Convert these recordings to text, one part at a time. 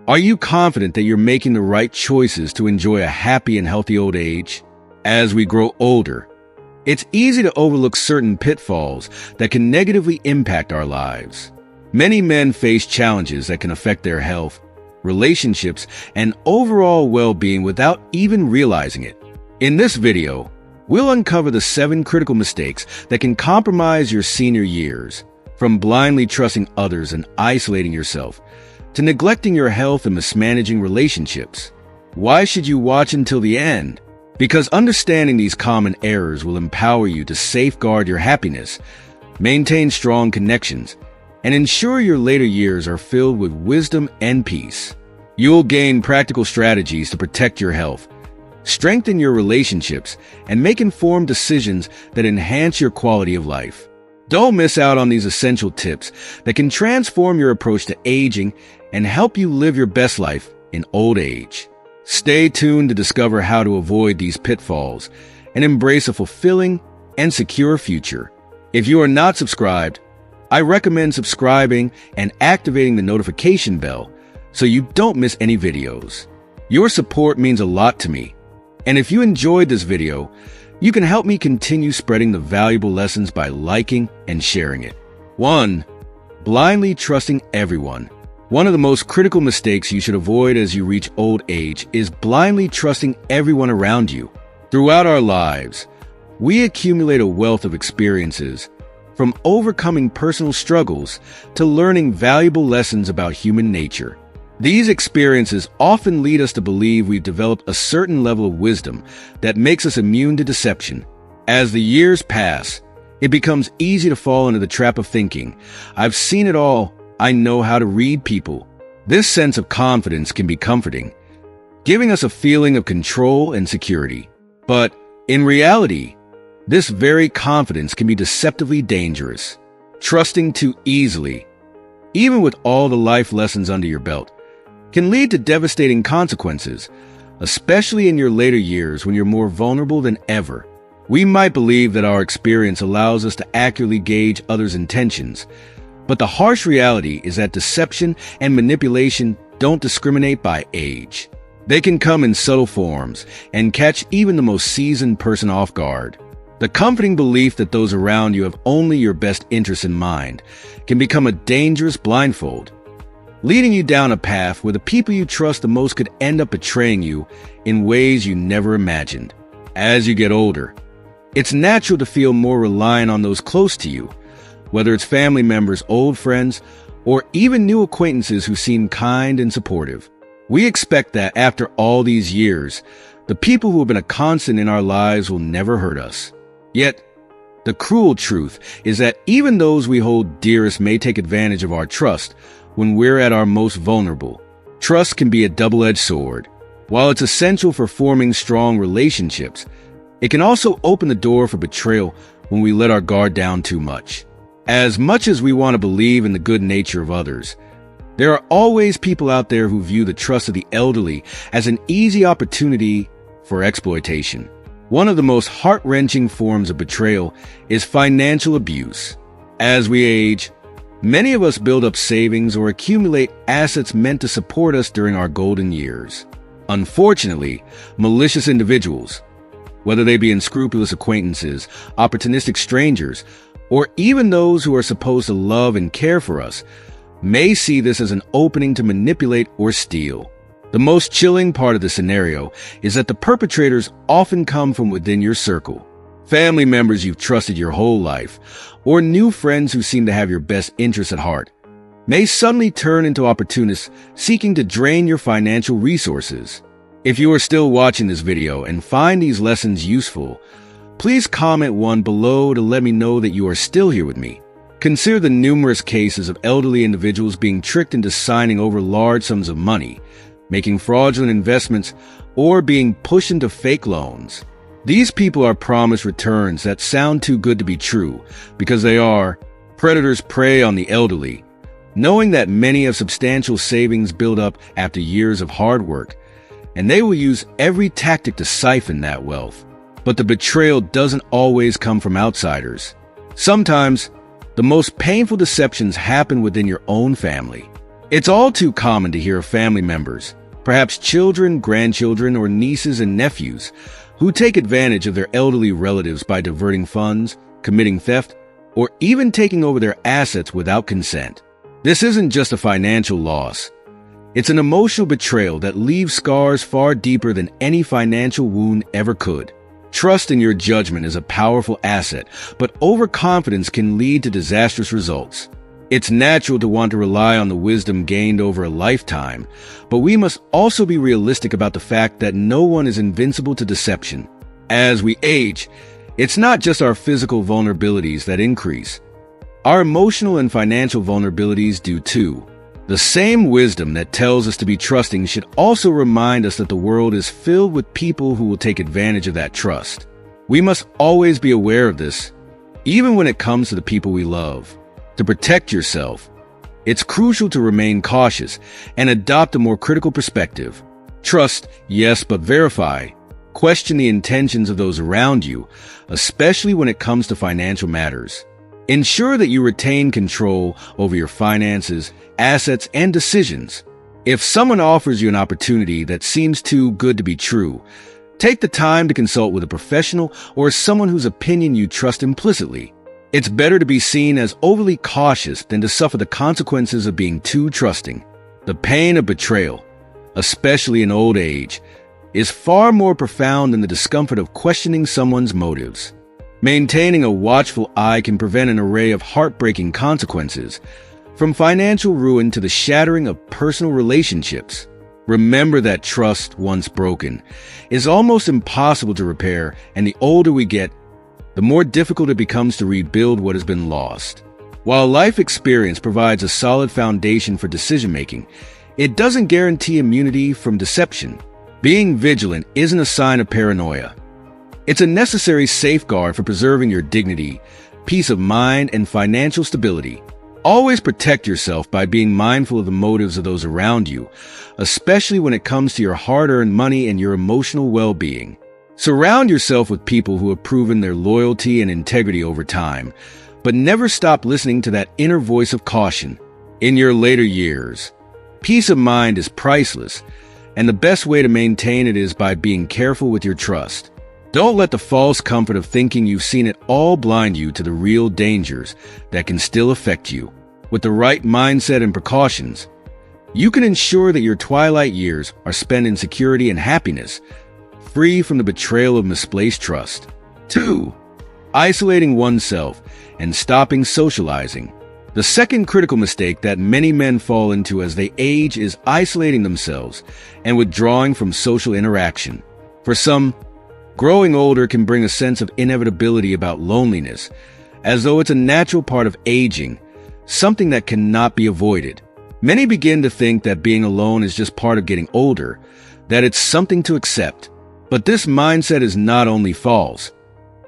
Are you confident that you're making the right choices to enjoy a happy and healthy old age? As we grow older, it's easy to overlook certain pitfalls that can negatively impact our lives. Many men face challenges that can affect their health, relationships, and overall well-being without even realizing it. In this video, we'll uncover the 7 critical mistakes that can compromise your senior years, from blindly trusting others and isolating yourself, to neglecting your health and mismanaging relationships. Why should you watch until the end? Because understanding these common errors will empower you to safeguard your happiness, maintain strong connections, and ensure your later years are filled with wisdom and peace. You'll gain practical strategies to protect your health, strengthen your relationships, and make informed decisions that enhance your quality of life. Don't miss out on these essential tips that can transform your approach to aging and help you live your best life in old age. Stay tuned to discover how to avoid these pitfalls and embrace a fulfilling and secure future. If you are not subscribed, I recommend subscribing and activating the notification bell so you don't miss any videos. Your support means a lot to me, and if you enjoyed this video, you can help me continue spreading the valuable lessons by liking and sharing it. 1. Blindly trusting everyone. One of the most critical mistakes you should avoid as you reach old age is blindly trusting everyone around you. Throughout our lives, we accumulate a wealth of experiences, from overcoming personal struggles to learning valuable lessons about human nature. These experiences often lead us to believe we've developed a certain level of wisdom that makes us immune to deception. As the years pass, it becomes easy to fall into the trap of thinking, "I've seen it all, I know how to read people." This sense of confidence can be comforting, giving us a feeling of control and security. But in reality, this very confidence can be deceptively dangerous. Trusting too easily, even with all the life lessons under your belt, can lead to devastating consequences, especially in your later years when you're more vulnerable than ever. We might believe that our experience allows us to accurately gauge others' intentions, but the harsh reality is that deception and manipulation don't discriminate by age. They can come in subtle forms and catch even the most seasoned person off guard. The comforting belief that those around you have only your best interests in mind can become a dangerous blindfold, leading you down a path where the people you trust the most could end up betraying you in ways you never imagined. As you get older, it's natural to feel more reliant on those close to you, whether it's family members, old friends, or even new acquaintances who seem kind and supportive. We expect that after all these years, the people who have been a constant in our lives will never hurt us. Yet, the cruel truth is that even those we hold dearest may take advantage of our trust when we're at our most vulnerable. Trust can be a double-edged sword. While it's essential for forming strong relationships, it can also open the door for betrayal when we let our guard down too much. As much as we want to believe in the good nature of others, there are always people out there who view the trust of the elderly as an easy opportunity for exploitation. One of the most heart-wrenching forms of betrayal is financial abuse. As we age, many of us build up savings or accumulate assets meant to support us during our golden years. Unfortunately, malicious individuals, whether they be unscrupulous acquaintances, opportunistic strangers, or even those who are supposed to love and care for us, may see this as an opening to manipulate or steal. The most chilling part of the scenario is that the perpetrators often come from within your circle. Family members you've trusted your whole life, or new friends who seem to have your best interests at heart, may suddenly turn into opportunists seeking to drain your financial resources. If you are still watching this video and find these lessons useful, please comment 1 below to let me know that you are still here with me. Consider the numerous cases of elderly individuals being tricked into signing over large sums of money, making fraudulent investments, or being pushed into fake loans. These people are promised returns that sound too good to be true because they are. Predators prey on the elderly, knowing that many have substantial savings built up after years of hard work, and they will use every tactic to siphon that wealth. But the betrayal doesn't always come from outsiders. Sometimes, the most painful deceptions happen within your own family. It's all too common to hear of family members, perhaps children, grandchildren, or nieces and nephews, who take advantage of their elderly relatives by diverting funds, committing theft, or even taking over their assets without consent. This isn't just a financial loss. It's an emotional betrayal that leaves scars far deeper than any financial wound ever could. Trust in your judgment is a powerful asset, but overconfidence can lead to disastrous results. It's natural to want to rely on the wisdom gained over a lifetime, but we must also be realistic about the fact that no one is invincible to deception. As we age, it's not just our physical vulnerabilities that increase. Our emotional and financial vulnerabilities do too. The same wisdom that tells us to be trusting should also remind us that the world is filled with people who will take advantage of that trust. We must always be aware of this, even when it comes to the people we love. To protect yourself, it's crucial to remain cautious and adopt a more critical perspective. Trust, yes, but verify. Question the intentions of those around you, especially when it comes to financial matters. Ensure that you retain control over your finances, assets, and decisions. If someone offers you an opportunity that seems too good to be true, take the time to consult with a professional or someone whose opinion you trust implicitly. It's better to be seen as overly cautious than to suffer the consequences of being too trusting. The pain of betrayal, especially in old age, is far more profound than the discomfort of questioning someone's motives. Maintaining a watchful eye can prevent an array of heartbreaking consequences, from financial ruin to the shattering of personal relationships. Remember that trust, once broken, is almost impossible to repair, and the older we get, the more difficult it becomes to rebuild what has been lost. While life experience provides a solid foundation for decision-making, it doesn't guarantee immunity from deception. Being vigilant isn't a sign of paranoia. It's a necessary safeguard for preserving your dignity, peace of mind, and financial stability. Always protect yourself by being mindful of the motives of those around you, especially when it comes to your hard-earned money and your emotional well-being. Surround yourself with people who have proven their loyalty and integrity over time, but never stop listening to that inner voice of caution. In your later years, peace of mind is priceless, and the best way to maintain it is by being careful with your trust. Don't let the false comfort of thinking you've seen it all blind you to the real dangers that can still affect you. With the right mindset and precautions, you can ensure that your twilight years are spent in security and happiness, free from the betrayal of misplaced trust. 2. Isolating oneself and stopping socializing. The second critical mistake that many men fall into as they age is isolating themselves and withdrawing from social interaction. For some, growing older can bring a sense of inevitability about loneliness, as though it's a natural part of aging, something that cannot be avoided. Many begin to think that being alone is just part of getting older, that it's something to accept. But this mindset is not only false,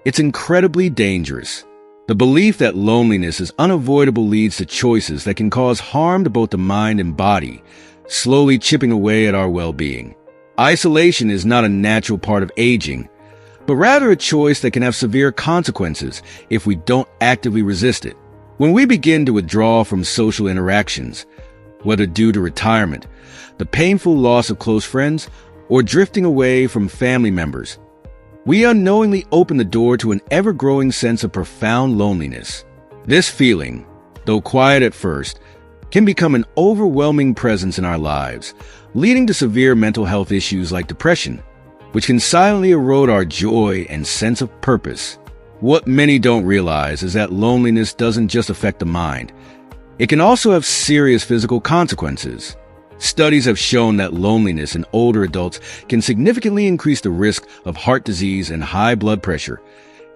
it's incredibly dangerous. The belief that loneliness is unavoidable leads to choices that can cause harm to both the mind and body, slowly chipping away at our well-being. Isolation is not a natural part of aging, but rather a choice that can have severe consequences if we don't actively resist it. When we begin to withdraw from social interactions, whether due to retirement, the painful loss of close friends, or drifting away from family members, we unknowingly open the door to an ever-growing sense of profound loneliness. This feeling, though quiet at first, can become an overwhelming presence in our lives, leading to severe mental health issues like depression, which can silently erode our joy and sense of purpose. What many don't realize is that loneliness doesn't just affect the mind. It can also have serious physical consequences. Studies have shown that loneliness in older adults can significantly increase the risk of heart disease and high blood pressure,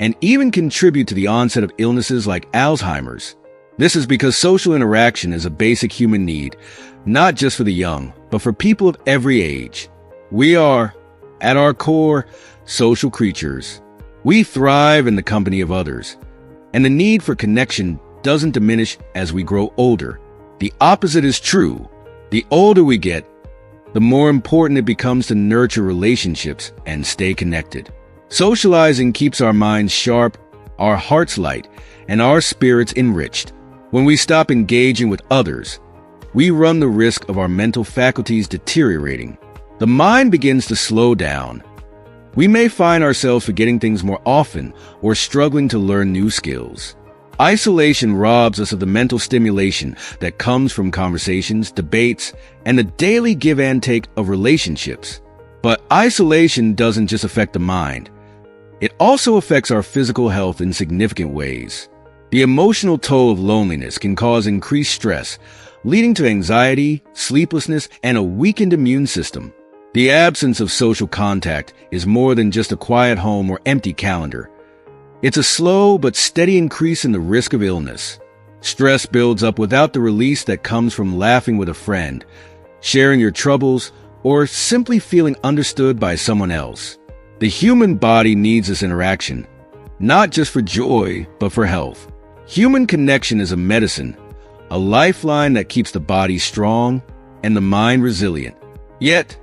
and even contribute to the onset of illnesses like Alzheimer's. This is because social interaction is a basic human need, not just for the young, but for people of every age. We are, at our core, social creatures. We thrive in the company of others, and the need for connection doesn't diminish as we grow older. The opposite is true. The older we get, the more important it becomes to nurture relationships and stay connected. Socializing keeps our minds sharp, our hearts light, and our spirits enriched. When we stop engaging with others, we run the risk of our mental faculties deteriorating. The mind begins to slow down. We may find ourselves forgetting things more often or struggling to learn new skills. Isolation robs us of the mental stimulation that comes from conversations, debates, and the daily give and take of relationships. But isolation doesn't just affect the mind. It also affects our physical health in significant ways. The emotional toll of loneliness can cause increased stress, leading to anxiety, sleeplessness, and a weakened immune system. The absence of social contact is more than just a quiet home or empty calendar. It's a slow but steady increase in the risk of illness. Stress builds up without the release that comes from laughing with a friend, sharing your troubles, or simply feeling understood by someone else. The human body needs this interaction, not just for joy, but for health. Human connection is a medicine, a lifeline that keeps the body strong and the mind resilient. Yet,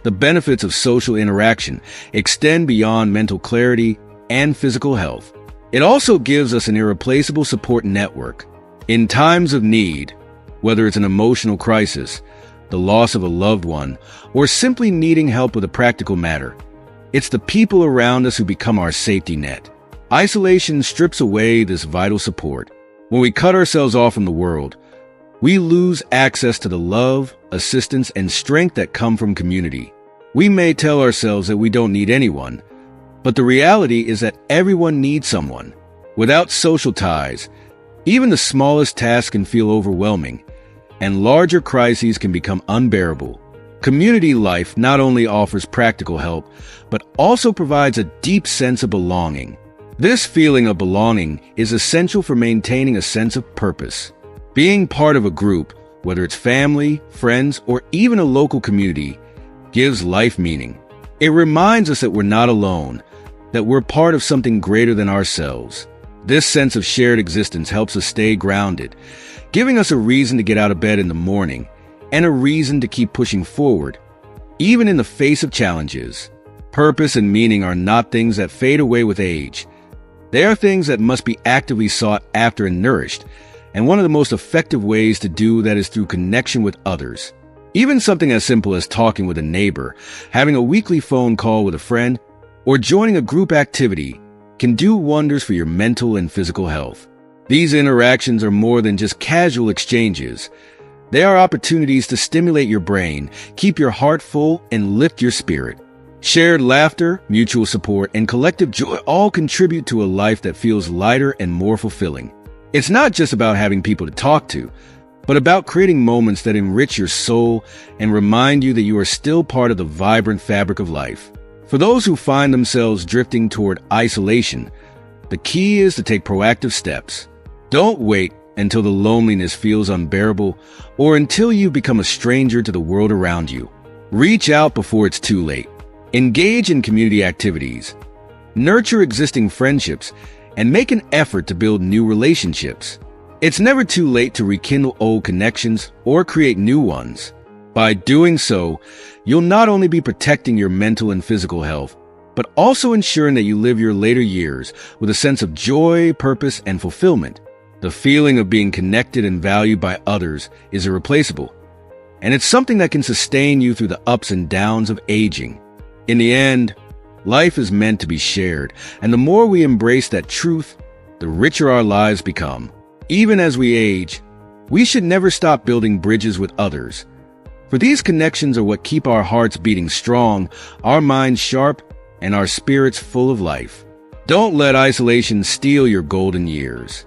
the benefits of social interaction extend beyond mental clarity and physical health. It also gives us an irreplaceable support network. In times of need, whether it's an emotional crisis, the loss of a loved one, or simply needing help with a practical matter, it's the people around us who become our safety net. Isolation strips away this vital support. When we cut ourselves off from the world, we lose access to the love, assistance, and strength that come from community. We may tell ourselves that we don't need anyone, but the reality is that everyone needs someone. Without social ties, even the smallest task can feel overwhelming, and larger crises can become unbearable. Community life not only offers practical help, but also provides a deep sense of belonging. This feeling of belonging is essential for maintaining a sense of purpose. Being part of a group, whether it's family, friends, or even a local community, gives life meaning. It reminds us that we're not alone, that we're part of something greater than ourselves. This sense of shared existence helps us stay grounded, giving us a reason to get out of bed in the morning and a reason to keep pushing forward, even in the face of challenges. Purpose and meaning are not things that fade away with age. They are things that must be actively sought after and nourished, and one of the most effective ways to do that is through connection with others. Even something as simple as talking with a neighbor, having a weekly phone call with a friend, or joining a group activity can do wonders for your mental and physical health. These interactions are more than just casual exchanges. They are opportunities to stimulate your brain, keep your heart full, and lift your spirit. Shared laughter, mutual support, and collective joy all contribute to a life that feels lighter and more fulfilling. It's not just about having people to talk to, but about creating moments that enrich your soul and remind you that you are still part of the vibrant fabric of life. For those who find themselves drifting toward isolation, the key is to take proactive steps. Don't wait until the loneliness feels unbearable or until you become a stranger to the world around you. Reach out before it's too late. Engage in community activities. Nurture existing friendships and make an effort to build new relationships. It's never too late to rekindle old connections or create new ones. By doing so, you'll not only be protecting your mental and physical health, but also ensuring that you live your later years with a sense of joy, purpose, and fulfillment. The feeling of being connected and valued by others is irreplaceable, and it's something that can sustain you through the ups and downs of aging. In the end, life is meant to be shared, and the more we embrace that truth, the richer our lives become. Even as we age, we should never stop building bridges with others. For these connections are what keep our hearts beating strong, our minds sharp, and our spirits full of life. Don't let isolation steal your golden years.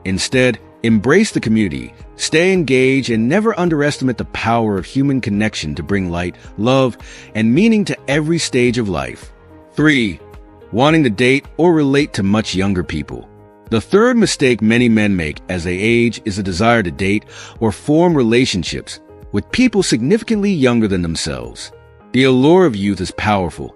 Instead, embrace the community, stay engaged, and never underestimate the power of human connection to bring light, love, and meaning to every stage of life. 3. Wanting to date or relate to much younger people. The third mistake many men make as they age is a desire to date or form relationships with people significantly younger than themselves. The allure of youth is powerful,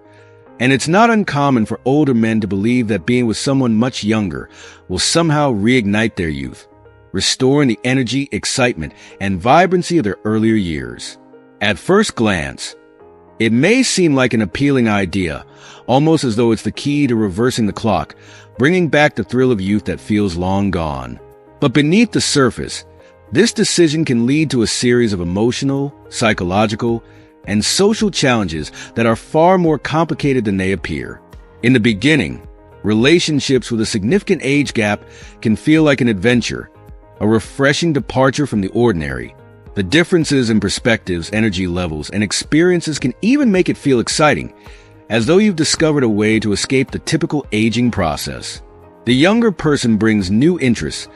and it's not uncommon for older men to believe that being with someone much younger will somehow reignite their youth, restoring the energy, excitement, and vibrancy of their earlier years. At first glance, it may seem like an appealing idea, almost as though it's the key to reversing the clock, bringing back the thrill of youth that feels long gone. But beneath the surface, This decision can lead to a series of emotional, psychological, and social challenges that are far more complicated than they appear. In the beginning, relationships with a significant age gap can feel like an adventure, a refreshing departure from the ordinary. The differences in perspectives, energy levels, and experiences can even make it feel exciting, as though you've discovered a way to escape the typical aging process. The younger person brings new interests,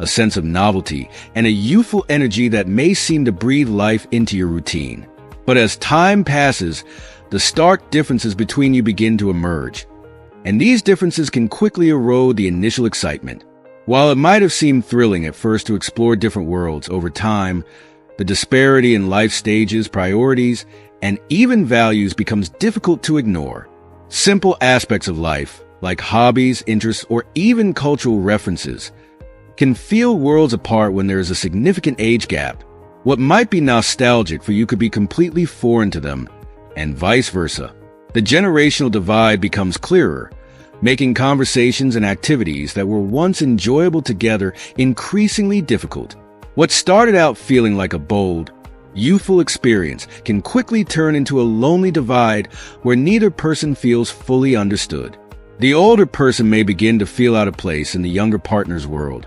a sense of novelty, and a youthful energy that may seem to breathe life into your routine. But as time passes, the stark differences between you begin to emerge, and these differences can quickly erode the initial excitement. While it might have seemed thrilling at first to explore different worlds, over time, the disparity in life stages, priorities, and even values becomes difficult to ignore. Simple aspects of life, like hobbies, interests, or even cultural references, can feel worlds apart when there is a significant age gap. What might be nostalgic for you could be completely foreign to them, and vice versa. The generational divide becomes clearer, making conversations and activities that were once enjoyable together increasingly difficult. What started out feeling like a bold, youthful experience can quickly turn into a lonely divide where neither person feels fully understood. The older person may begin to feel out of place in the younger partner's world,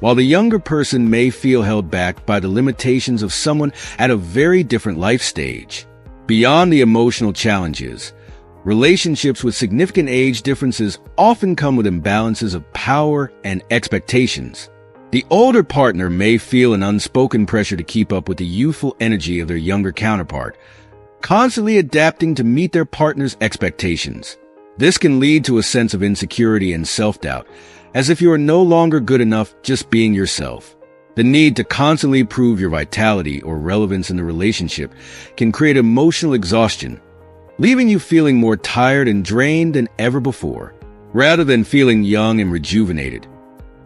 while the younger person may feel held back by the limitations of someone at a very different life stage. Beyond the emotional challenges, relationships with significant age differences often come with imbalances of power and expectations. The older partner may feel an unspoken pressure to keep up with the youthful energy of their younger counterpart, constantly adapting to meet their partner's expectations. This can lead to a sense of insecurity and self-doubt, as if you are no longer good enough just being yourself. The need to constantly prove your vitality or relevance in the relationship can create emotional exhaustion, leaving you feeling more tired and drained than ever before, rather than feeling young and rejuvenated.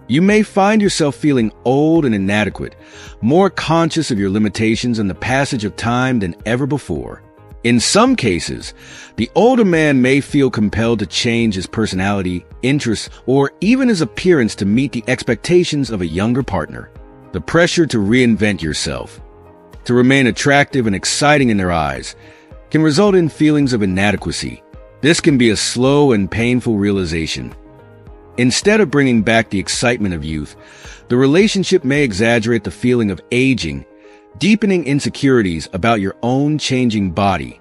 You may find yourself feeling old and inadequate, more conscious of your limitations and the passage of time than ever before. In some cases, the older man may feel compelled to change his personality, interests, or even his appearance to meet the expectations of a younger partner. The pressure to reinvent yourself, to remain attractive and exciting in their eyes, can result in feelings of inadequacy. This can be a slow and painful realization. Instead of bringing back the excitement of youth, the relationship may exaggerate the feeling of aging, deepening insecurities about your own changing body,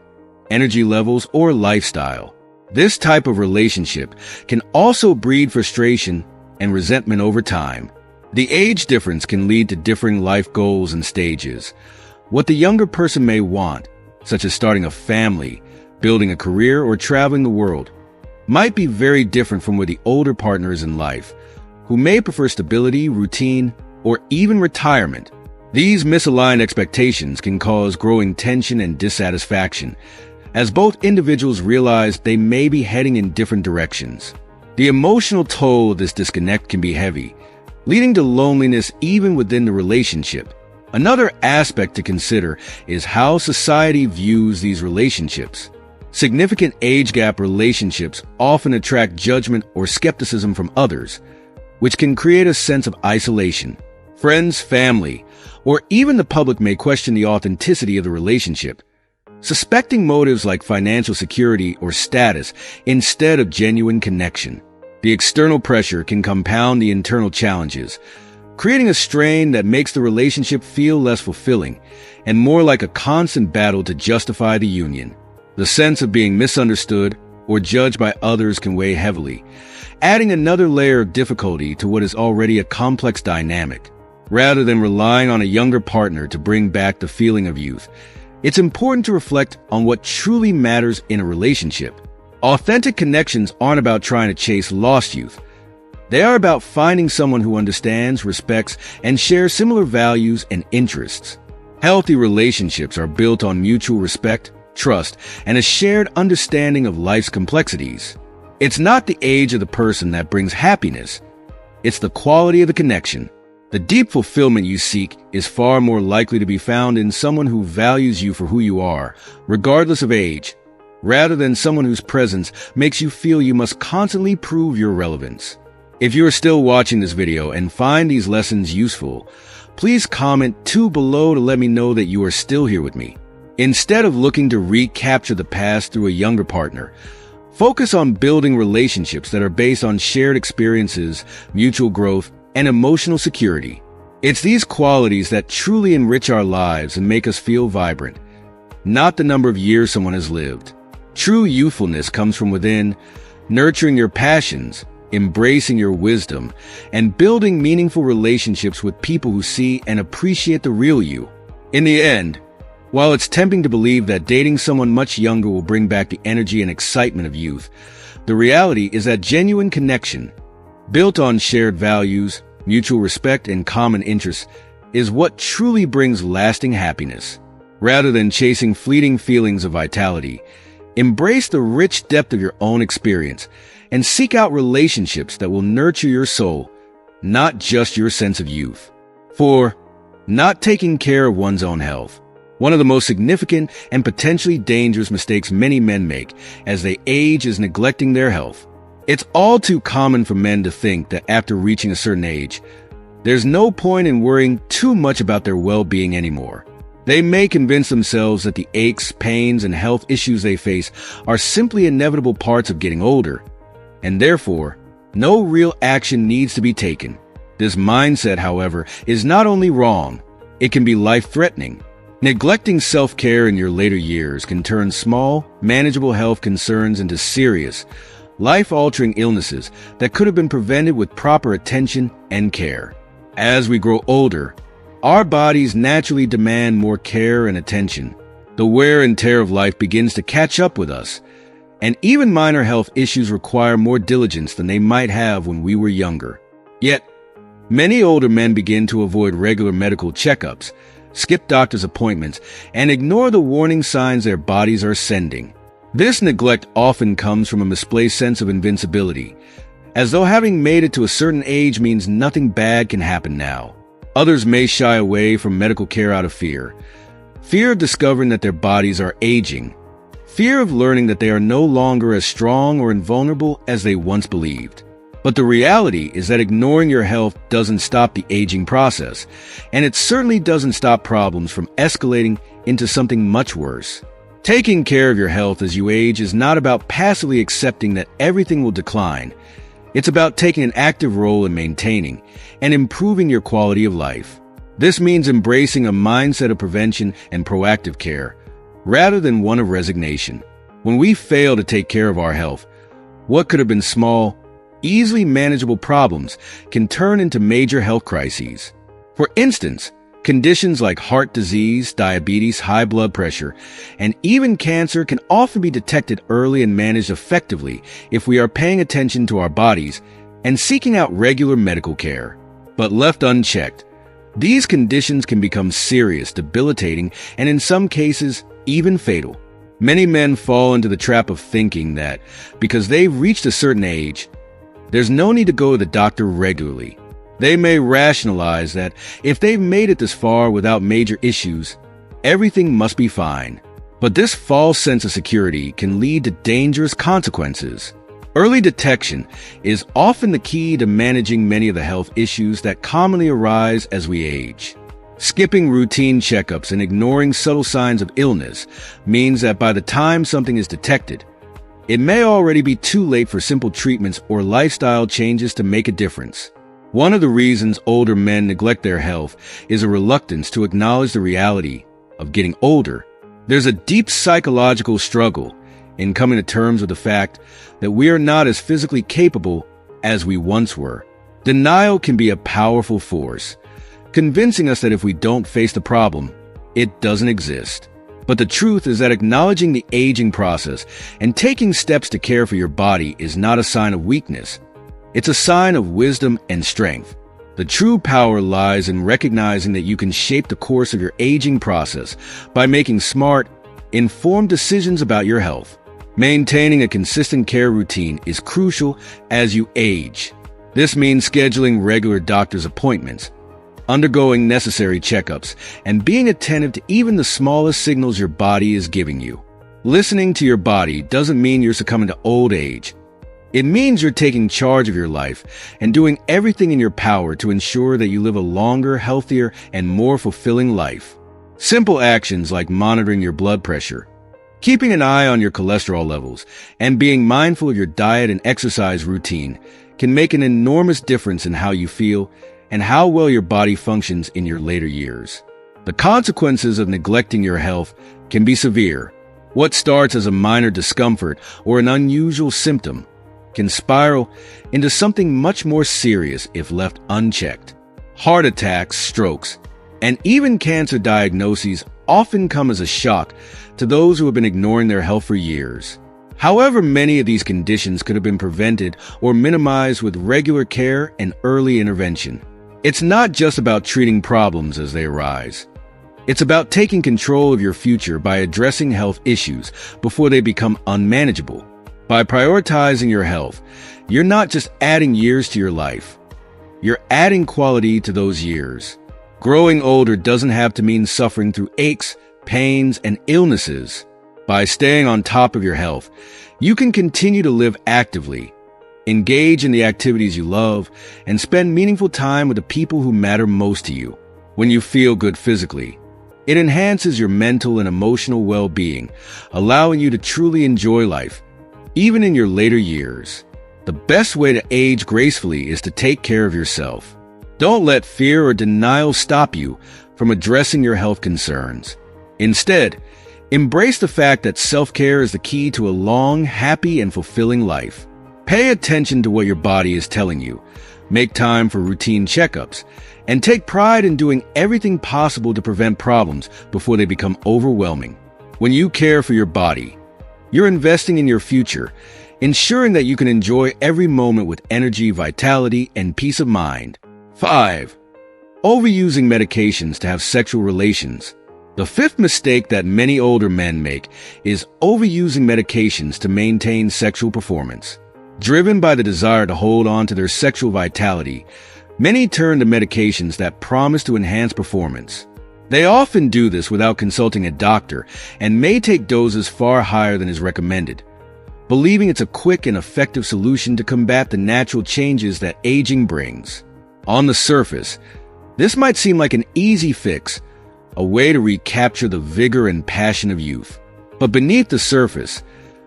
energy levels, or lifestyle. This type of relationship can also breed frustration and resentment over time. The age difference can lead to differing life goals and stages. What the younger person may want, such as starting a family, building a career, or traveling the world, might be very different from where the older partner is in life, who may prefer stability, routine, or even retirement. These misaligned expectations can cause growing tension and dissatisfaction, as both individuals realize they may be heading in different directions. The emotional toll of this disconnect can be heavy, leading to loneliness even within the relationship. Another aspect to consider is how society views these relationships. Significant age gap relationships often attract judgment or skepticism from others, which can create a sense of isolation. Friends, family, or even the public may question the authenticity of the relationship, suspecting motives like financial security or status instead of genuine connection. The external pressure can compound the internal challenges, creating a strain that makes the relationship feel less fulfilling and more like a constant battle to justify the union. The sense of being misunderstood or judged by others can weigh heavily, adding another layer of difficulty to what is already a complex dynamic. Rather than relying on a younger partner to bring back the feeling of youth, it's important to reflect on what truly matters in a relationship. Authentic connections aren't about trying to chase lost youth. They are about finding someone who understands, respects, and shares similar values and interests. Healthy relationships are built on mutual respect, trust, and a shared understanding of life's complexities. It's not the age of the person that brings happiness. It's the quality of the connection. The deep fulfillment you seek is far more likely to be found in someone who values you for who you are, regardless of age, rather than someone whose presence makes you feel you must constantly prove your relevance. If you are still watching this video and find these lessons useful, please comment 2 below to let me know that you are still here with me. Instead of looking to recapture the past through a younger partner, focus on building relationships that are based on shared experiences, mutual growth, and emotional security. It's these qualities that truly enrich our lives and make us feel vibrant, not the number of years someone has lived. True youthfulness comes from within, nurturing your passions, embracing your wisdom, and building meaningful relationships with people who see and appreciate the real you. In the end, while it's tempting to believe that dating someone much younger will bring back the energy and excitement of youth, the reality is that genuine connection, built on shared values, mutual respect, and common interests, is what truly brings lasting happiness. Rather than chasing fleeting feelings of vitality, embrace the rich depth of your own experience and seek out relationships that will nurture your soul, not just your sense of youth. 4. Not taking care of one's own health. One of the most significant and potentially dangerous mistakes many men make as they age is neglecting their health. It's all too common for men to think that after reaching a certain age, there's no point in worrying too much about their well-being anymore. They may convince themselves that the aches, pains, and health issues they face are simply inevitable parts of getting older, and therefore, no real action needs to be taken. This mindset, however, is not only wrong, it can be life-threatening. Neglecting self-care in your later years can turn small, manageable health concerns into serious, life-altering illnesses that could have been prevented with proper attention and care. As we grow older, our bodies naturally demand more care and attention. The wear and tear of life begins to catch up with us, and even minor health issues require more diligence than they might have when we were younger. Yet, many older men begin to avoid regular medical checkups, skip doctor's appointments, and ignore the warning signs their bodies are sending. This neglect often comes from a misplaced sense of invincibility, as though having made it to a certain age means nothing bad can happen now. Others may shy away from medical care out of fear. Fear of discovering that their bodies are aging. Fear of learning that they are no longer as strong or invulnerable as they once believed. But the reality is that ignoring your health doesn't stop the aging process, and it certainly doesn't stop problems from escalating into something much worse. Taking care of your health as you age is not about passively accepting that everything will decline. It's about taking an active role in maintaining and improving your quality of life. This means embracing a mindset of prevention and proactive care, rather than one of resignation. When we fail to take care of our health, what could have been small, easily manageable problems can turn into major health crises. For instance, conditions like heart disease, diabetes, high blood pressure, and even cancer can often be detected early and managed effectively if we are paying attention to our bodies and seeking out regular medical care. But left unchecked, these conditions can become serious, debilitating, and in some cases, even fatal. Many men fall into the trap of thinking that because they've reached a certain age, there's no need to go to the doctor regularly. They may rationalize that if they've made it this far without major issues, everything must be fine. But this false sense of security can lead to dangerous consequences. Early detection is often the key to managing many of the health issues that commonly arise as we age. Skipping routine checkups and ignoring subtle signs of illness means that by the time something is detected, it may already be too late for simple treatments or lifestyle changes to make a difference. One of the reasons older men neglect their health is a reluctance to acknowledge the reality of getting older. There's a deep psychological struggle in coming to terms with the fact that we are not as physically capable as we once were. Denial can be a powerful force, convincing us that if we don't face the problem, it doesn't exist. But the truth is that acknowledging the aging process and taking steps to care for your body is not a sign of weakness. It's a sign of wisdom and strength. The true power lies in recognizing that you can shape the course of your aging process by making smart, informed decisions about your health. Maintaining a consistent care routine is crucial as you age. This means scheduling regular doctor's appointments, undergoing necessary checkups, and being attentive to even the smallest signals your body is giving you. Listening to your body doesn't mean you're succumbing to old age. It means you're taking charge of your life and doing everything in your power to ensure that you live a longer, healthier, and more fulfilling life. Simple actions like monitoring your blood pressure, keeping an eye on your cholesterol levels, and being mindful of your diet and exercise routine can make an enormous difference in how you feel and how well your body functions in your later years. The consequences of neglecting your health can be severe. What starts as a minor discomfort or an unusual symptom can spiral into something much more serious if left unchecked. Heart attacks, strokes, and even cancer diagnoses often come as a shock to those who have been ignoring their health for years. However, many of these conditions could have been prevented or minimized with regular care and early intervention. It's not just about treating problems as they arise. It's about taking control of your future by addressing health issues before they become unmanageable. By prioritizing your health, you're not just adding years to your life. You're adding quality to those years. Growing older doesn't have to mean suffering through aches, pains, and illnesses. By staying on top of your health, you can continue to live actively, engage in the activities you love, and spend meaningful time with the people who matter most to you. When you feel good physically, it enhances your mental and emotional well-being, allowing you to truly enjoy life, even in your later years. The best way to age gracefully is to take care of yourself. Don't let fear or denial stop you from addressing your health concerns. Instead, embrace the fact that self-care is the key to a long, happy, and fulfilling life. Pay attention to what your body is telling you. Make time for routine checkups, and take pride in doing everything possible to prevent problems before they become overwhelming. When you care for your body, you're investing in your future, ensuring that you can enjoy every moment with energy, vitality, and peace of mind. 5. Overusing medications to have sexual relations. The fifth mistake that many older men make is overusing medications to maintain sexual performance. Driven by the desire to hold on to their sexual vitality, many turn to medications that promise to enhance performance. They often do this without consulting a doctor and may take doses far higher than is recommended, believing it's a quick and effective solution to combat the natural changes that aging brings. On the surface, this might seem like an easy fix, a way to recapture the vigor and passion of youth. But beneath the surface,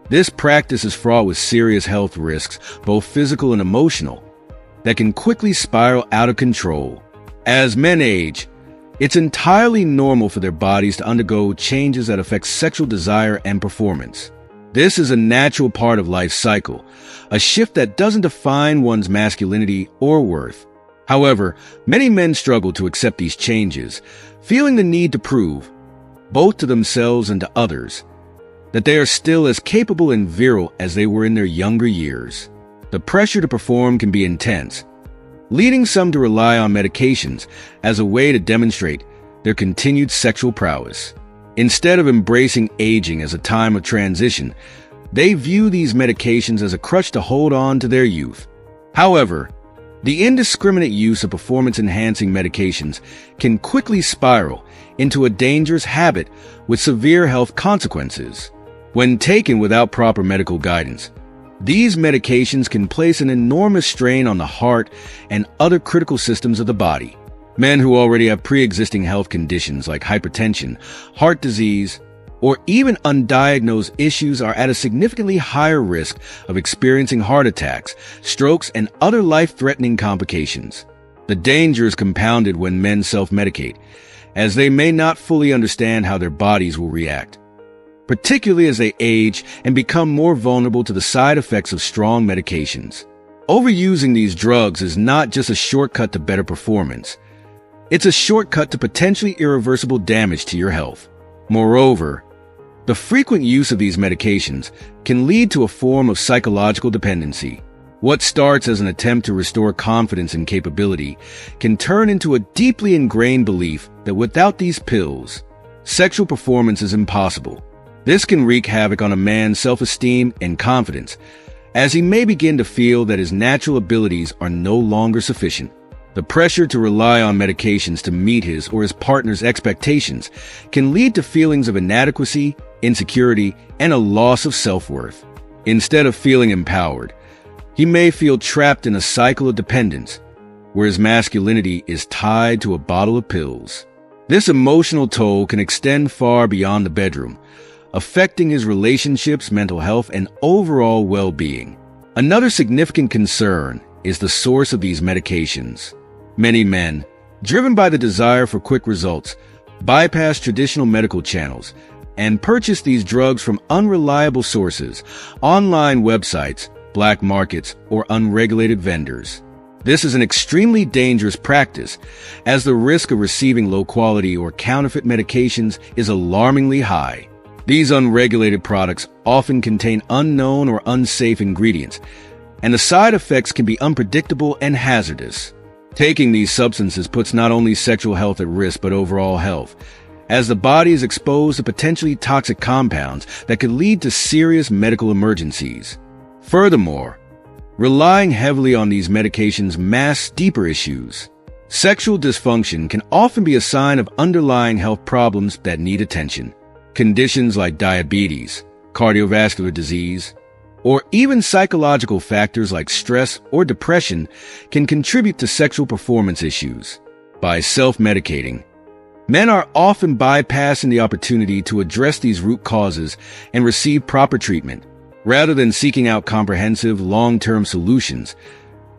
this practice is fraught with serious health risks, both physical and emotional, that can quickly spiral out of control. As men age, it's entirely normal for their bodies to undergo changes that affect sexual desire and performance. This is a natural part of life's cycle, a shift that doesn't define one's masculinity or worth. However, many men struggle to accept these changes, feeling the need to prove, both to themselves and to others, that they are still as capable and virile as they were in their younger years. The pressure to perform can be intense, leading some to rely on medications as a way to demonstrate their continued sexual prowess. Instead of embracing aging as a time of transition, they view these medications as a crutch to hold on to their youth. However, the indiscriminate use of performance-enhancing medications can quickly spiral into a dangerous habit with severe health consequences. When taken without proper medical guidance, these medications can place an enormous strain on the heart and other critical systems of the body. Men who already have pre-existing health conditions like hypertension, heart disease, or even undiagnosed issues are at a significantly higher risk of experiencing heart attacks, strokes, and other life-threatening complications. The danger is compounded when men self-medicate, as they may not fully understand how their bodies will react, particularly as they age and become more vulnerable to the side effects of strong medications. Overusing these drugs is not just a shortcut to better performance. It's a shortcut to potentially irreversible damage to your health. Moreover, the frequent use of these medications can lead to a form of psychological dependency. What starts as an attempt to restore confidence and capability can turn into a deeply ingrained belief that without these pills, sexual performance is impossible. This can wreak havoc on a man's self-esteem and confidence, as he may begin to feel that his natural abilities are no longer sufficient. The pressure to rely on medications to meet his or his partner's expectations can lead to feelings of inadequacy, insecurity, and a loss of self-worth. Instead of feeling empowered, He may feel trapped in a cycle of dependence, where his masculinity is tied to a bottle of pills. This emotional toll can extend far beyond the bedroom, affecting his relationships, mental health, and overall well-being. Another significant concern is the source of these medications. Many men, driven by the desire for quick results, bypass traditional medical channels and purchase these drugs from unreliable sources, online websites, black markets, or unregulated vendors. This is an extremely dangerous practice, as the risk of receiving low-quality or counterfeit medications is alarmingly high. These unregulated products often contain unknown or unsafe ingredients, and the side effects can be unpredictable and hazardous. Taking these substances puts not only sexual health at risk but overall health, as the body is exposed to potentially toxic compounds that could lead to serious medical emergencies. Furthermore, relying heavily on these medications masks deeper issues. Sexual dysfunction can often be a sign of underlying health problems that need attention. Conditions like diabetes, cardiovascular disease, or even psychological factors like stress or depression can contribute to sexual performance issues. By self-medicating, men are often bypassing the opportunity to address these root causes and receive proper treatment. Rather than seeking out comprehensive, long-term solutions,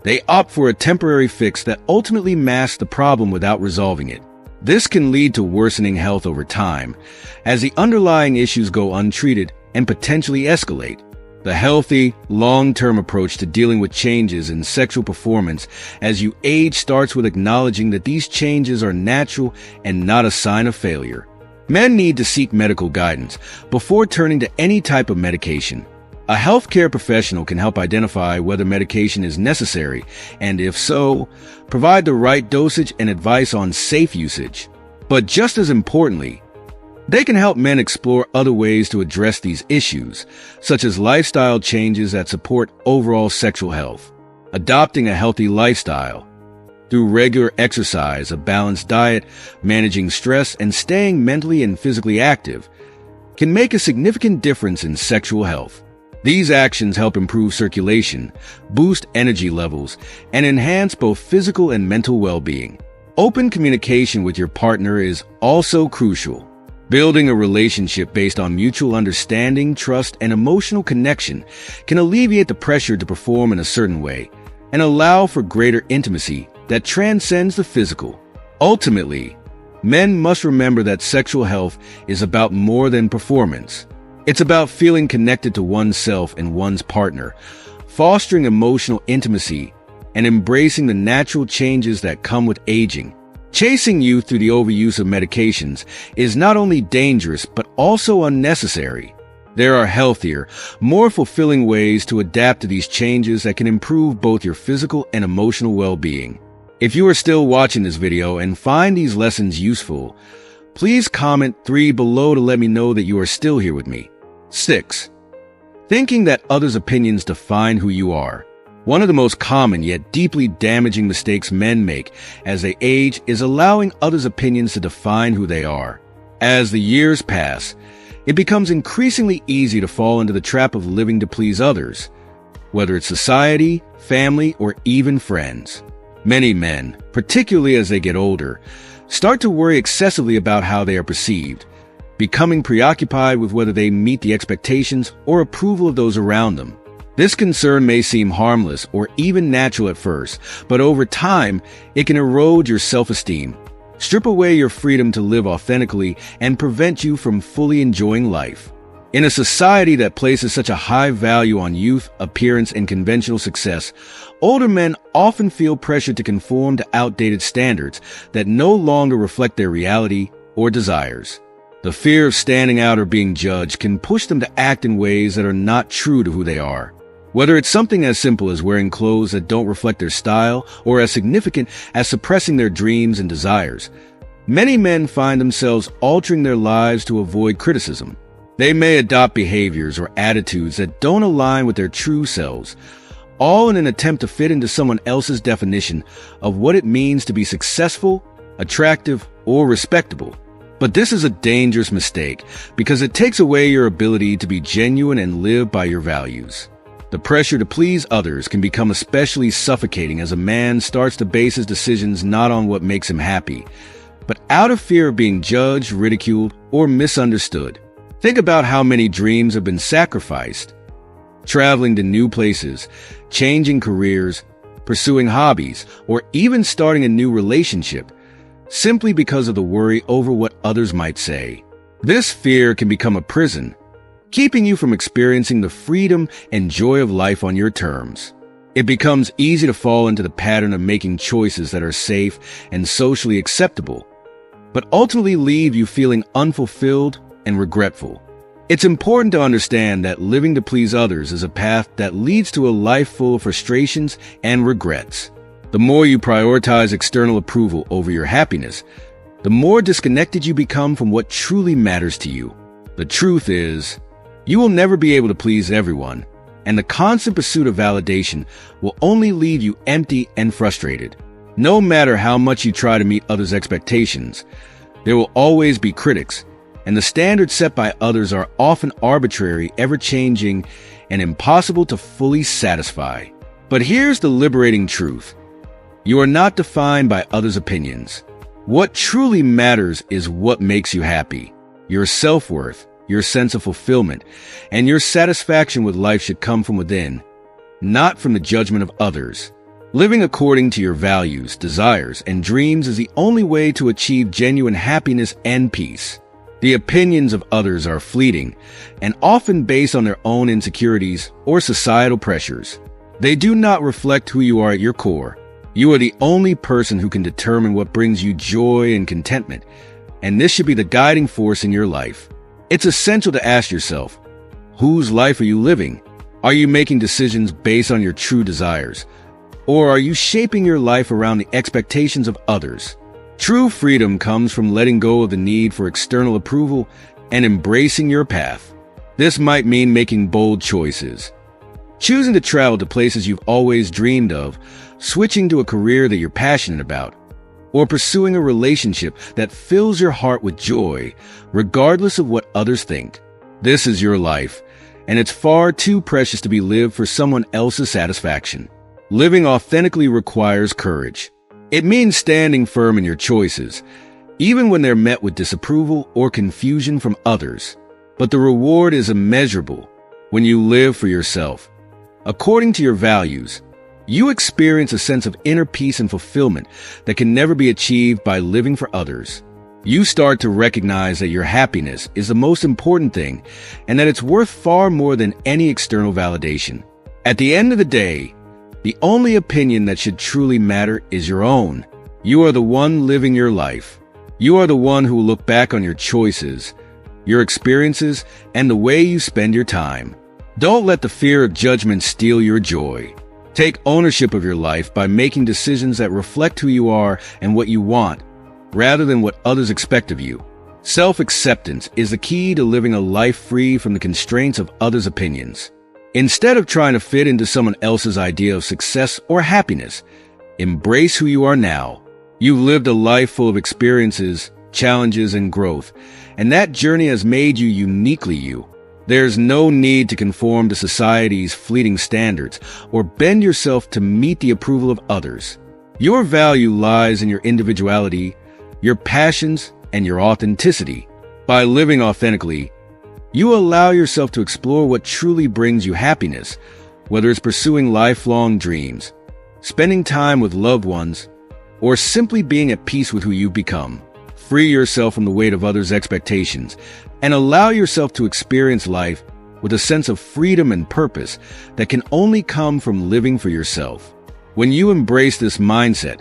they opt for a temporary fix that ultimately masks the problem without resolving it. This can lead to worsening health over time, as the underlying issues go untreated and potentially escalate. The healthy, long-term approach to dealing with changes in sexual performance as you age starts with acknowledging that these changes are natural and not a sign of failure. Men need to seek medical guidance before turning to any type of medication. A healthcare professional can help identify whether medication is necessary, and if so, provide the right dosage and advice on safe usage. But just as importantly, they can help men explore other ways to address these issues, such as lifestyle changes that support overall sexual health. Adopting a healthy lifestyle through regular exercise, a balanced diet, managing stress, and staying mentally and physically active can make a significant difference in sexual health. These actions help improve circulation, boost energy levels, and enhance both physical and mental well-being. Open communication with your partner is also crucial. Building a relationship based on mutual understanding, trust, and emotional connection can alleviate the pressure to perform in a certain way and allow for greater intimacy that transcends the physical. Ultimately, men must remember that sexual health is about more than performance. It's about feeling connected to oneself and one's partner, fostering emotional intimacy, and embracing the natural changes that come with aging. Chasing youth through the overuse of medications is not only dangerous, but also unnecessary. There are healthier, more fulfilling ways to adapt to these changes that can improve both your physical and emotional well-being. If you are still watching this video and find these lessons useful, please comment 3 below to let me know that you are still here with me. 6. Thinking that others' opinions define who you are. One of the most common yet deeply damaging mistakes men make as they age is allowing others' opinions to define who they are. As the years pass, it becomes increasingly easy to fall into the trap of living to please others, whether it's society, family, or even friends. Many men, particularly as they get older, start to worry excessively about how they are perceived, becoming preoccupied with whether they meet the expectations or approval of those around them. This concern may seem harmless or even natural at first, but over time, it can erode your self-esteem, strip away your freedom to live authentically, and prevent you from fully enjoying life. In a society that places such a high value on youth, appearance, and conventional success, older men often feel pressured to conform to outdated standards that no longer reflect their reality or desires. The fear of standing out or being judged can push them to act in ways that are not true to who they are. Whether it's something as simple as wearing clothes that don't reflect their style or as significant as suppressing their dreams and desires, many men find themselves altering their lives to avoid criticism. They may adopt behaviors or attitudes that don't align with their true selves, all in an attempt to fit into someone else's definition of what it means to be successful, attractive, or respectable. But this is a dangerous mistake because it takes away your ability to be genuine and live by your values. The pressure to please others can become especially suffocating as a man starts to base his decisions not on what makes him happy, but out of fear of being judged, ridiculed, or misunderstood. Think about how many dreams have been sacrificed. Traveling to new places, changing careers, pursuing hobbies, or even starting a new relationship, simply because of the worry over what others might say. This fear can become a prison, keeping you from experiencing the freedom and joy of life on your terms. It becomes easy to fall into the pattern of making choices that are safe and socially acceptable, but ultimately leave you feeling unfulfilled and regretful. It's important to understand that living to please others is a path that leads to a life full of frustrations and regrets. The more you prioritize external approval over your happiness, the more disconnected you become from what truly matters to you. The truth is, you will never be able to please everyone, and the constant pursuit of validation will only leave you empty and frustrated. No matter how much you try to meet others' expectations, there will always be critics, and the standards set by others are often arbitrary, ever-changing, and impossible to fully satisfy. But here's the liberating truth. You are not defined by others' opinions. What truly matters is what makes you happy. Your self-worth, your sense of fulfillment, and your satisfaction with life should come from within, not from the judgment of others. Living according to your values, desires, and dreams is the only way to achieve genuine happiness and peace. The opinions of others are fleeting and often based on their own insecurities or societal pressures. They do not reflect who you are at your core. You are the only person who can determine what brings you joy and contentment, and this should be the guiding force in your life. It's essential to ask yourself, whose life are you living? Are you making decisions based on your true desires? Or are you shaping your life around the expectations of others? True freedom comes from letting go of the need for external approval and embracing your path. This might mean making bold choices, choosing to travel to places you've always dreamed of, switching to a career that you're passionate about, or pursuing a relationship that fills your heart with joy, regardless of what others think. This is your life, and it's far too precious to be lived for someone else's satisfaction. Living authentically requires courage. It means standing firm in your choices, even when they're met with disapproval or confusion from others. But the reward is immeasurable when you live for yourself. According to your values, you experience a sense of inner peace and fulfillment that can never be achieved by living for others. You start to recognize that your happiness is the most important thing and that it's worth far more than any external validation. At the end of the day, the only opinion that should truly matter is your own. You are the one living your life. You are the one who will look back on your choices, your experiences, and the way you spend your time. Don't let the fear of judgment steal your joy. Take ownership of your life by making decisions that reflect who you are and what you want, rather than what others expect of you. Self-acceptance is the key to living a life free from the constraints of others' opinions. Instead of trying to fit into someone else's idea of success or happiness, embrace who you are now. You've lived a life full of experiences, challenges, and growth, and that journey has made you uniquely you. There's no need to conform to society's fleeting standards or bend yourself to meet the approval of others. Your value lies in your individuality, your passions, and your authenticity. By living authentically, you allow yourself to explore what truly brings you happiness, whether it's pursuing lifelong dreams, spending time with loved ones, or simply being at peace with who you've become. Free yourself from the weight of others' expectations and allow yourself to experience life with a sense of freedom and purpose that can only come from living for yourself. When you embrace this mindset,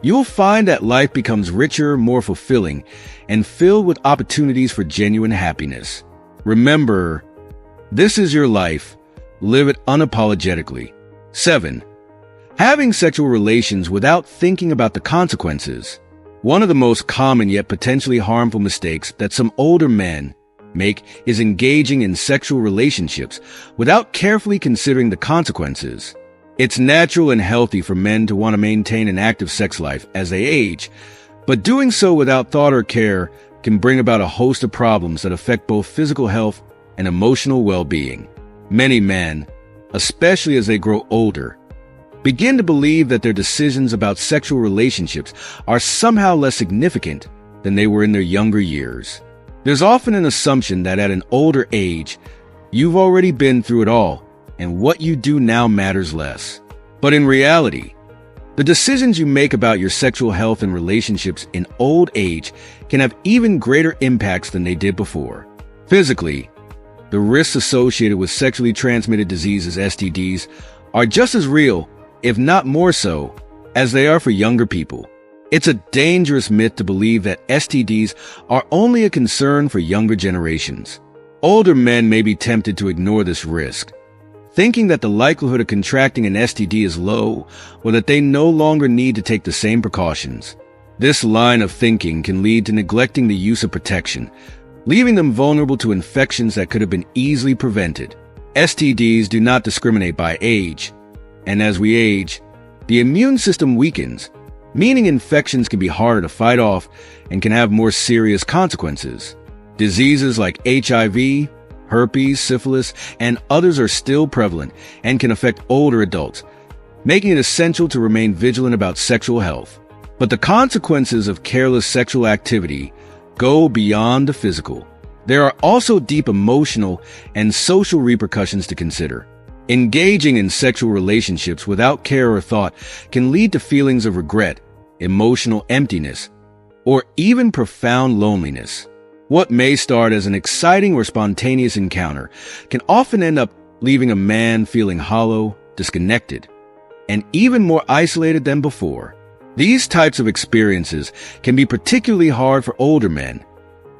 you'll find that life becomes richer, more fulfilling, and filled with opportunities for genuine happiness. Remember, this is your life. Live it unapologetically. 7. Having sexual relations without thinking about the consequences. One of the most common yet potentially harmful mistakes that some older men make is engaging in sexual relationships without carefully considering the consequences. It's natural and healthy for men to want to maintain an active sex life as they age, but doing so without thought or care can bring about a host of problems that affect both physical health and emotional well-being. Many men, especially as they grow older, begin to believe that their decisions about sexual relationships are somehow less significant than they were in their younger years. There's often an assumption that at an older age, you've already been through it all, and what you do now matters less. But in reality, the decisions you make about your sexual health and relationships in old age can have even greater impacts than they did before. Physically, the risks associated with sexually transmitted diseases, STDs, are just as real, if not more so, as they are for younger people. It's a dangerous myth to believe that STDs are only a concern for younger generations. Older men may be tempted to ignore this risk, thinking that the likelihood of contracting an STD is low or that they no longer need to take the same precautions. This line of thinking can lead to neglecting the use of protection, leaving them vulnerable to infections that could have been easily prevented. STDs do not discriminate by age, and as we age, the immune system weakens, meaning infections can be harder to fight off and can have more serious consequences. Diseases like HIV, herpes, syphilis, and others are still prevalent and can affect older adults, making it essential to remain vigilant about sexual health. But the consequences of careless sexual activity go beyond the physical. There are also deep emotional and social repercussions to consider. Engaging in sexual relationships without care or thought can lead to feelings of regret, emotional emptiness, or even profound loneliness. What may start as an exciting or spontaneous encounter can often end up leaving a man feeling hollow, disconnected, and even more isolated than before. These types of experiences can be particularly hard for older men,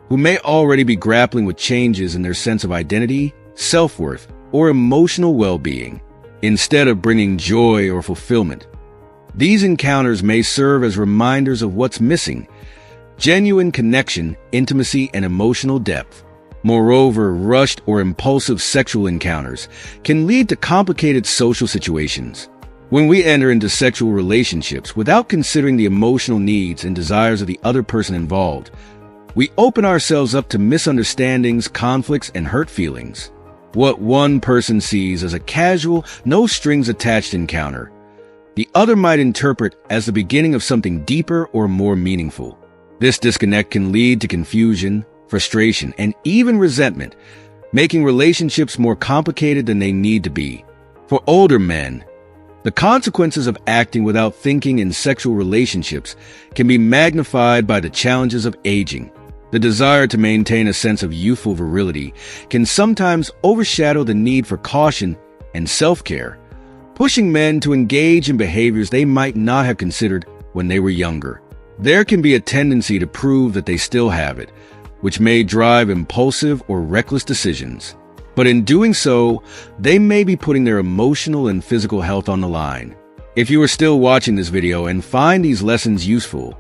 who may already be grappling with changes in their sense of identity, self-worth, or emotional well-being. Instead of bringing joy or fulfillment, these encounters may serve as reminders of what's missing: genuine connection, intimacy, and emotional depth. Moreover, rushed or impulsive sexual encounters can lead to complicated social situations. When we enter into sexual relationships without considering the emotional needs and desires of the other person involved, we open ourselves up to misunderstandings, conflicts, and hurt feelings. What one person sees as a casual, no-strings-attached encounter, the other might interpret as the beginning of something deeper or more meaningful. This disconnect can lead to confusion, frustration, and even resentment, making relationships more complicated than they need to be. For older men, the consequences of acting without thinking in sexual relationships can be magnified by the challenges of aging. The desire to maintain a sense of youthful virility can sometimes overshadow the need for caution and self-care, pushing men to engage in behaviors they might not have considered when they were younger. There can be a tendency to prove that they still have it, which may drive impulsive or reckless decisions. But in doing so, they may be putting their emotional and physical health on the line. If you are still watching this video and find these lessons useful,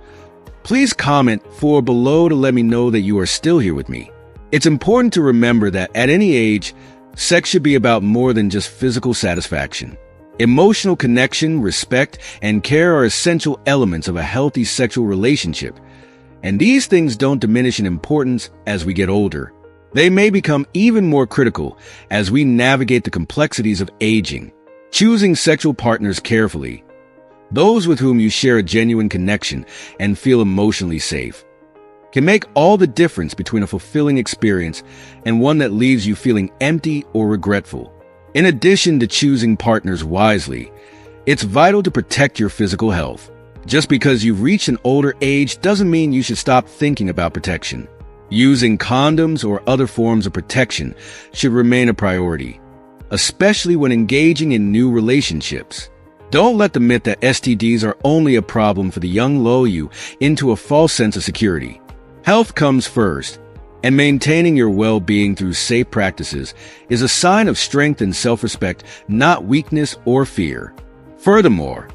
please comment for below to let me know that you are still here with me. It's important to remember that at any age, sex should be about more than just physical satisfaction. Emotional connection, respect, and care are essential elements of a healthy sexual relationship, and these things don't diminish in importance as we get older. They may become even more critical as we navigate the complexities of aging. Choosing sexual partners carefully, those with whom you share a genuine connection and feel emotionally safe, can make all the difference between a fulfilling experience and one that leaves you feeling empty or regretful. In addition to choosing partners wisely, it's vital to protect your physical health. Just because you've reached an older age doesn't mean you should stop thinking about protection. Using condoms or other forms of protection should remain a priority, especially when engaging in new relationships. Don't let the myth that STDs are only a problem for the young lull you into a false sense of security. Health comes first, and maintaining your well-being through safe practices is a sign of strength and self-respect, not weakness or fear. Furthermore,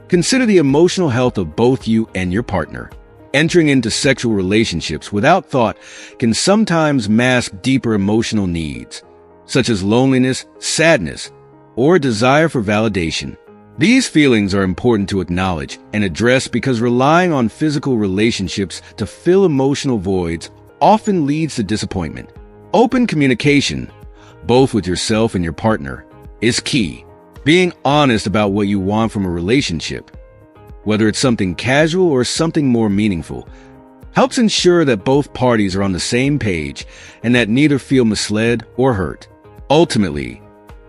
consider the emotional health of both you and your partner. Entering into sexual relationships without thought can sometimes mask deeper emotional needs, such as loneliness, sadness, or a desire for validation. These feelings are important to acknowledge and address because relying on physical relationships to fill emotional voids often leads to disappointment. Open communication, both with yourself and your partner, is key. Being honest about what you want from a relationship, whether it's something casual or something more meaningful, helps ensure that both parties are on the same page and that neither feel misled or hurt. Ultimately,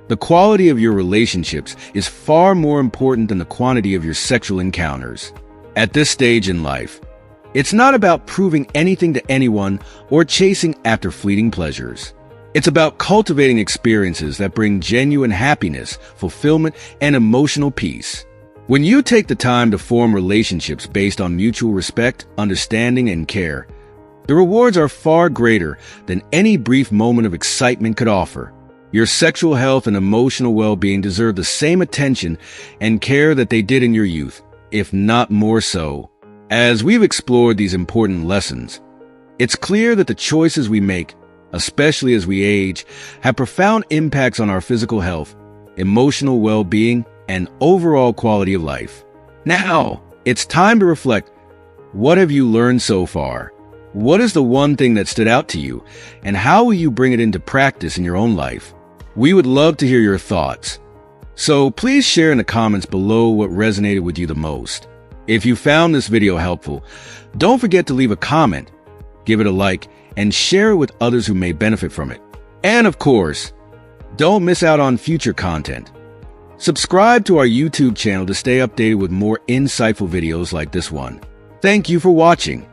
the quality of your relationships is far more important than the quantity of your sexual encounters. At this stage in life, it's not about proving anything to anyone or chasing after fleeting pleasures. It's about cultivating experiences that bring genuine happiness, fulfillment, and emotional peace. When you take the time to form relationships based on mutual respect, understanding, and care, the rewards are far greater than any brief moment of excitement could offer. Your sexual health and emotional well-being deserve the same attention and care that they did in your youth, if not more so. As we've explored these important lessons, it's clear that the choices we make, especially as we age, have profound impacts on our physical health, emotional well-being, and overall quality of life. Now, it's time to reflect. What have you learned so far? What is the one thing that stood out to you, and how will you bring it into practice in your own life? We would love to hear your thoughts. So please share in the comments below what resonated with you the most. If you found this video helpful, don't forget to leave a comment, give it a like, and share it with others who may benefit from it. And of course, don't miss out on future content. Subscribe to our YouTube channel to stay updated with more insightful videos like this one. Thank you for watching.